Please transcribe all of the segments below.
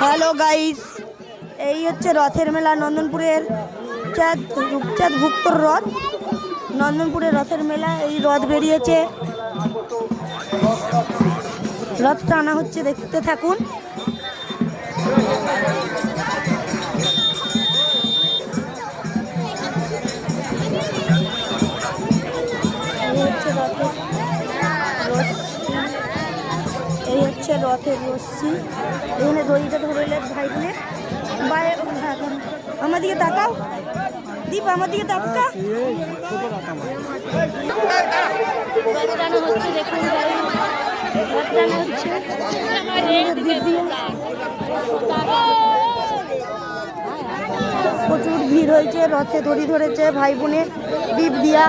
Hello guys, এই হচ্ছে রথের মেলা নন্দনপুরের রূপচাঁদ ভুক্তর রথ। নন্দনপুরের রথের মেলা, এই রথ বেরিয়েছে, রথ টানা হচ্ছে, দেখতে থাকুন। এই হচ্ছে রথের রশ্মি, এখানে দড়িটা ধরে ভাই বোনের আমার দিকে তাকাও, দীপ আমার দিকে তাকা। হচ্ছে দেখুন, হচ্ছে প্রচুর ভিড় হয়েছে, রথে দড়ি ধরেছে ভাই বোনের দীপ দিয়া।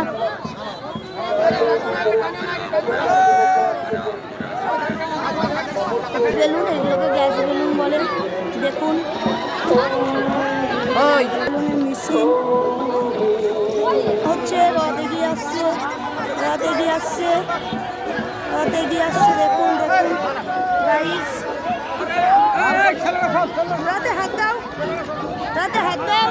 বেলুন, এগুলোকে গ্যাস বেলুন বলে। দেখুন বেলুনের মেশিন হচ্ছে, রথ এগিয়ে আসছে, রথ এগিয়ে আসছে, রথ এগিয়ে আসছে। দেখুন দেখুন গাইস, রথে হাত দাও, রথে হাত দাও।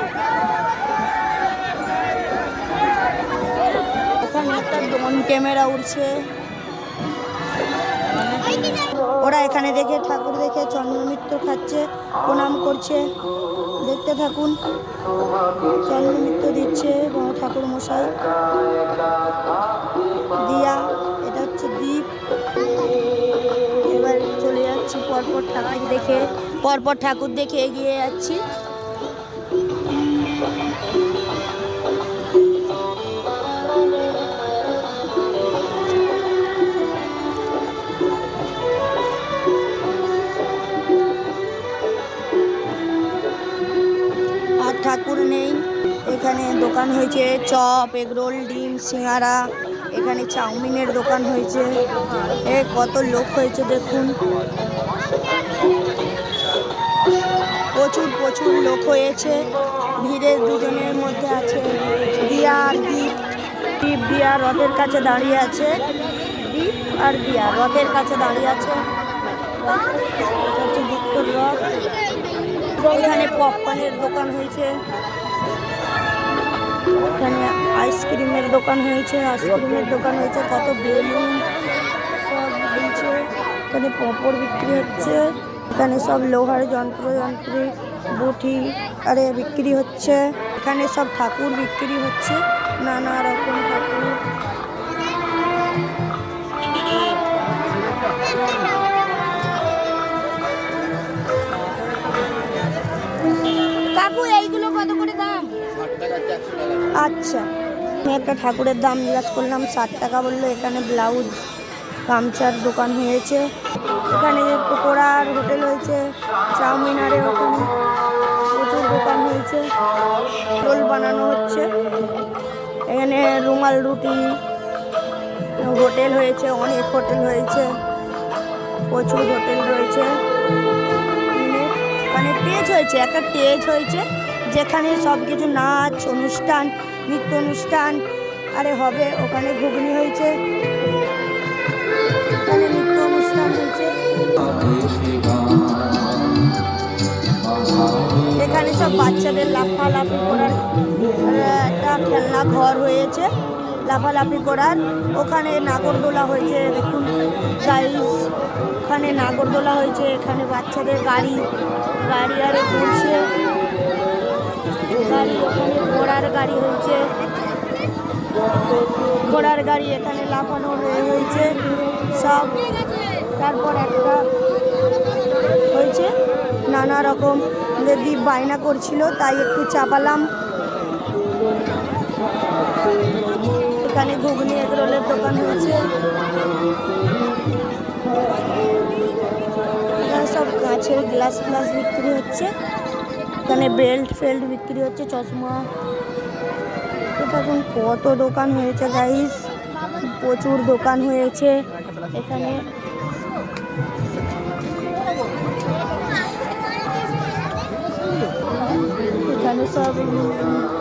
ওখানে একটা ড্রোন ক্যামেরা উঠছে, ওরা এখানে দেখে ঠাকুর দেখে চন্দ্রমিত্র খাচ্ছে, প্রণাম করছে, দেখতে থাকুন। চন্দ্রমিত্র দিচ্ছে বড় ঠাকুর মশাই দিয়া, এটা হচ্ছে দ্বীপ। এবার চলে যাচ্ছি পরপর ঠাকুর দেখে, পরপর ঠাকুর দেখে এগিয়ে যাচ্ছি। ঠাকুর নেই, এখানে দোকান হয়েছে চপ, এগরোল, ডিম, সিঙ্গারা, এখানে চাউমিনের দোকান হয়েছে। কত লোক হয়েছে দেখুন, প্রচুর প্রচুর লোক হয়েছে। ভিড়ের দুজনের মধ্যে আছে দিয়া আর দীপ। দীপ দিয়া রথের কাছে দাঁড়িয়ে আছে, দীপ আর দিয়া রথের কাছে দাঁড়িয়ে আছে। এটা হচ্ছে ভিক্টর রথ। এখানে পপকর্নের দোকান হয়েছে, এখানে আইসক্রিমের দোকান হয়েছে, আইসক্রিমের দোকান হয়েছে, কত বেলুন সব হয়েছে। এখানে পাঁপড় বিক্রি হচ্ছে, এখানে সব লোহার যন্ত্রী বুটি আরে বিক্রি হচ্ছে। এখানে সব ঠাকুর বিক্রি হচ্ছে, নানা রকম ঠাকুর। কাকু এইগুলো কত করে দাম? আচ্ছা, আমি একটা ঠাকুরের দাম জিজ্ঞাসা করলাম, 60 টাকা বললো। এখানে ব্লাউজ গামছার দোকান হয়েছে, এখানে পকোড়ার হোটেল হয়েছে, চাউমিন আরে ওখানে প্রচুর দোকান হয়েছে, রোল বানানো হচ্ছে। এখানে রুমাল রুটি হোটেল হয়েছে, অনেক হোটেল হয়েছে, প্রচুর হোটেল রয়েছে। এখানে স্টেজ হয়েছে, একটা স্টেজ হয়েছে যেখানে সব কিছু নাচ অনুষ্ঠান, নৃত্য অনুষ্ঠান আরে হবে। ওখানে ঘুগনি হয়েছে, এখানে নৃত্য অনুষ্ঠান হয়েছে। এখানে সব বাচ্চাদের লাফালাফি করার একটা খেলনা ঘর হয়েছে, লাফালাফি করার। ওখানে নাগরদোলা হয়েছে, দেখুন গাইস, ওখানে নাগরদোলা হয়েছে। এখানে বাচ্চাদের গাড়ি গাড়ি আরে ঘুরছে, গাড়ি ওখানে ঘোড়ার গাড়ি হয়েছে, ঘোড়ার গাড়ি এখানে লাফানো হয়েছে সব। তারপর একটা হয়েছে নানা রকম, দীপ বায়না করছিল তাই একটু চাপালাম। এখানে ঘুগনি এগরোলের দোকান হয়েছে, এখানে সব কাঁচের গ্লাস ফ্লাস বিক্রি হচ্ছে, এখানে বেল্ট ফেল্ট বিক্রি হচ্ছে, চশমা। এখন কত দোকান হয়েছে গাইস, প্রচুর দোকান হয়েছে। এখানে এখানে সব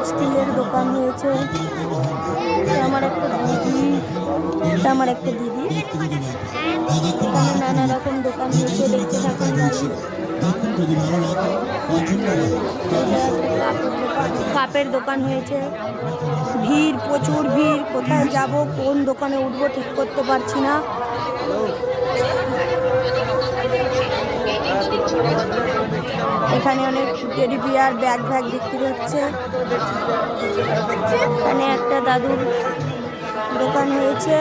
স্টিলের দোকান হয়েছে। আমার একটা দিদি, আমার একটা দিদি, এখানে নানা রকম দোকান হয়েছে, দেখতে থাকুন গাইস। কাপের দোকান হয়েছে, ভিড়, প্রচুর ভিড়। কোথায় যাব, কোন দোকানে উঠবো ঠিক করতে পারছি না। এখানে অনেক টেডি বিয়ার, ব্যাগ ব্যাগ বিক্রি হচ্ছে। এখানে একটা দাদুর দোকান হয়েছে।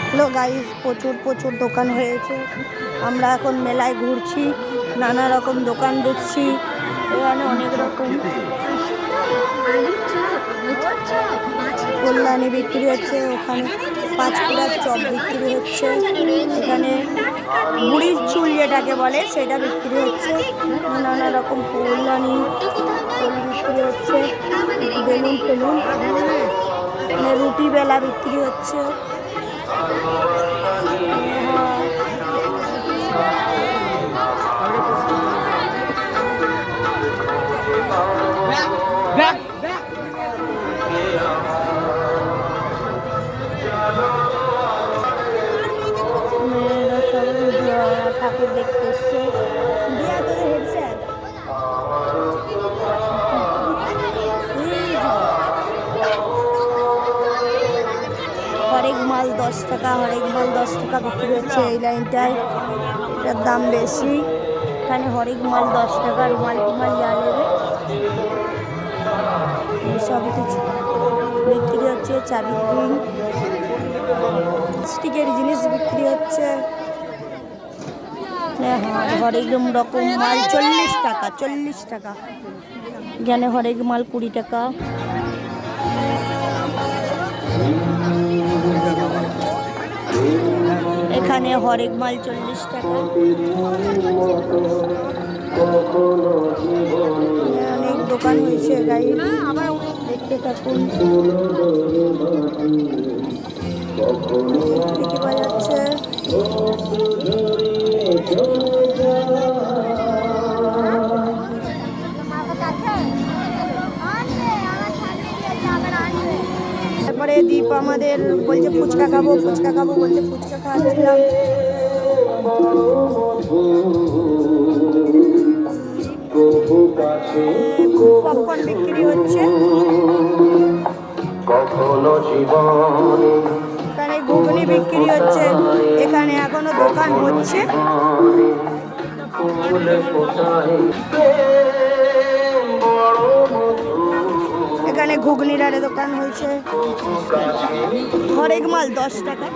হ্যালো গাইস, প্রচুর প্রচুর দোকান হয়েছে। আমরা এখন মেলায় ঘুরছি, নানা রকম দোকান দেখছি। এখানে অনেক রকম কল্যাণী বিক্রি হচ্ছে, ওখানে পাঁচকুড়ার চপ বিক্রি হচ্ছে, এখানে বুড়ির চুল যেটাকে বলে সেটা বিক্রি হচ্ছে, নানা রকম কল্যাণী বিক্রি হচ্ছে, বেলুন টেলুন, রুটি বেলা বিক্রি হচ্ছে। ঠাকুর দেখতে এসছে। হরেক মাল 10 টাকা, হরেক মাল 10 টাকা বিক্রি হচ্ছে এই লাইনটায়। এটার দাম বেশি। এখানে হরেক মাল 10 টাকা, রুমাল টুমাল যা নেবে সব কিছু বিক্রি হচ্ছে। চাবি রিং, স্টিকের জিনিস বিক্রি হচ্ছে। হরেক রকম মাল 40 টাকা, 40 টাকা। এখানে হরেক মাল 20 টাকা। এখানে হরেক মাল 40 টাকা। অনেক দোকান হয়েছে গাড়ি, দেখতে থাকুন। দেখতে পাওয়া যাচ্ছে তারপরে দীপ আমাদের বলছে ফুচকা খাবো, ফুচকা খাবো বলছে, ফুচকা খাওয়াচ্ছিলাম। পপকর্ন বিক্রি হচ্ছে। এখানে ঘুগনি বিক্রি হচ্ছে। এখানে এখনো দোকান হচ্ছে। এখানে ঘুগনির আরে দোকান হয়েছে। হরেক মাল 10 টাকা।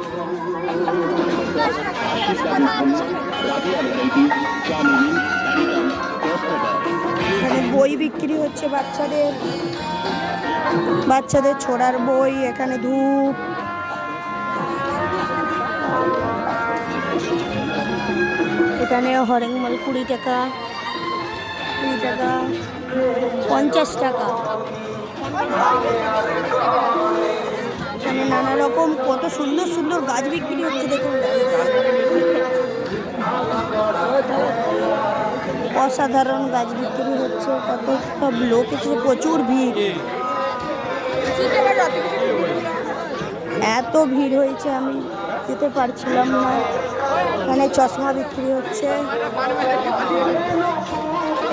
এখানে বই বিক্রি হচ্ছে বাচ্চাদের, বাচ্চাদের ছোড়ার বই। এখানে ধূপ, এখানে হরেক মাল 20 টাকা, 20 টাকা, 50 টাকা। এখানে নানা রকম কত সুন্দর সুন্দর গাছ বিক্রি হচ্ছে, দেখুন। অসাধারণ গাছ বিক্রি হচ্ছে, কত সব লোক এসেছে, প্রচুর ভিড়। এত ভিড় হয়েছে আমি যেতে পারছিলাম না। এখানে চশমা বিক্রি হচ্ছে।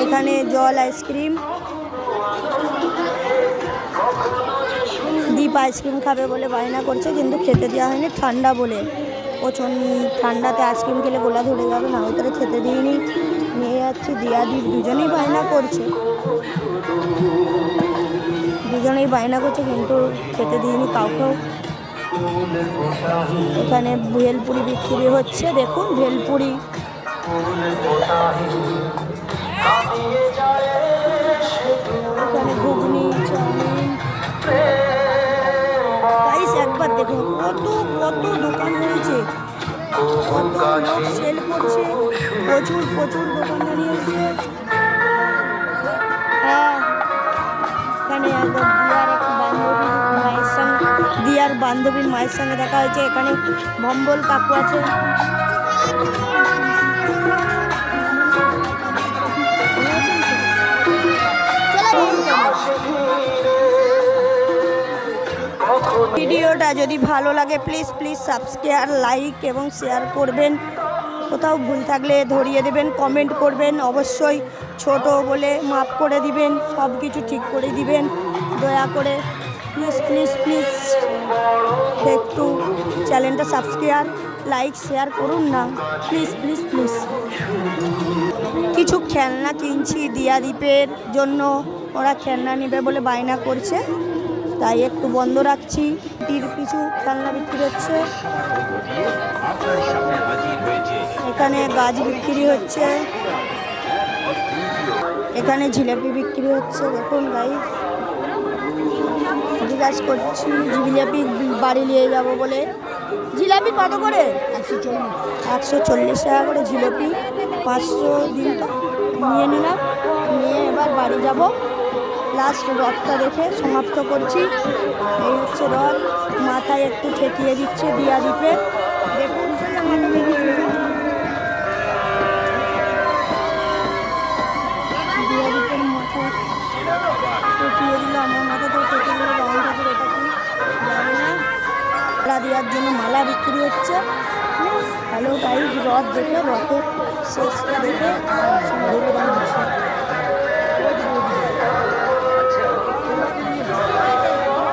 এখানে জল, আইসক্রিম। দীপ আইসক্রিম খাবে বলে বায়না করছে, কিন্তু খেতে দেওয়া হয়নি, ঠান্ডা বলে। প্রচণ্ড ঠান্ডাতে আইসক্রিম খেলে গোলা ধরে যাবে না, ওইটারে খেতে দিইনি। নিয়ে যাচ্ছি, দিয়া দীপ দুজনেই বায়না করছে, দুজনেই বায়না করছে, কিন্তু খেতে দিইনি কাউকেও। এখানে ভেলপুরি বিক্রি হচ্ছে, দেখুন ভেলপুরি। এখানে ঘুগনি, চাউমিন। গাইস একবার দেখুন কত কত দোকান হয়েছে, কত লোক সেল করছে, প্রচুর প্রচুর দোকানদারি হয়েছে। হ্যাঁ, এখানে একবার দিয়ার এক বান্ধবী মায়ের সঙ্গে, দিয়া আর বান্ধবীর মায়ের সঙ্গে দেখা হয়েছে। এখানে ভম্বল কাকু আছে। ভিডিওটা যদি ভালো লাগে প্লিজ সাবস্ক্রাইব, লাইক এবং শেয়ার করবেন। কোথাও ভুল থাকলে ধরিয়ে দেবেন, কমেন্ট করবেন। অবশ্যই ছোট বলে মাফ করে দিবেন, সব কিছু ঠিক করে দিবেন দয়া করে। প্লিজ একটু চ্যানেলটা সাবস্ক্রাইব, লাইক, শেয়ার করুন না প্লিজ। কিছু খেলনা কিনছি দিয়াদীপের জন্য, ওরা খেলনা নেবে বলে বায়না করছে, তাই একটু বন্ধ রাখছি। কিছু খেলনা বিক্রি হচ্ছে, এখানে গাছ বিক্রি হচ্ছে, এখানে জিলাপি বিক্রি হচ্ছে। দেখুন গাইস, জিজ্ঞাসা করছি জিলাপি বাড়ি নিয়ে যাব বলে। জিলাপি কত করে? 140 টাকা করে জিলাপি, 500 দিন তো নিয়ে নিলাম। নিয়ে এবার বাড়ি যাব। লাস্ট রথটা দেখে সমাপ্ত করছি। এই হচ্ছে রথ, মাথায় একটু ঠেকিয়ে দিচ্ছে দিয়াদীপে। দেখুন দিয়াদীপের মাথায় ঠেকিয়ে দিল, আমার মাথাতেও ঠেকে দিল। বাউল ঠাকুর এটা কি জানি না। মালা দেওয়ার জন্য মালা বিক্রি হচ্ছে। হ্যালো গাইস, রথ দেখে, রথের শেষটা দেখে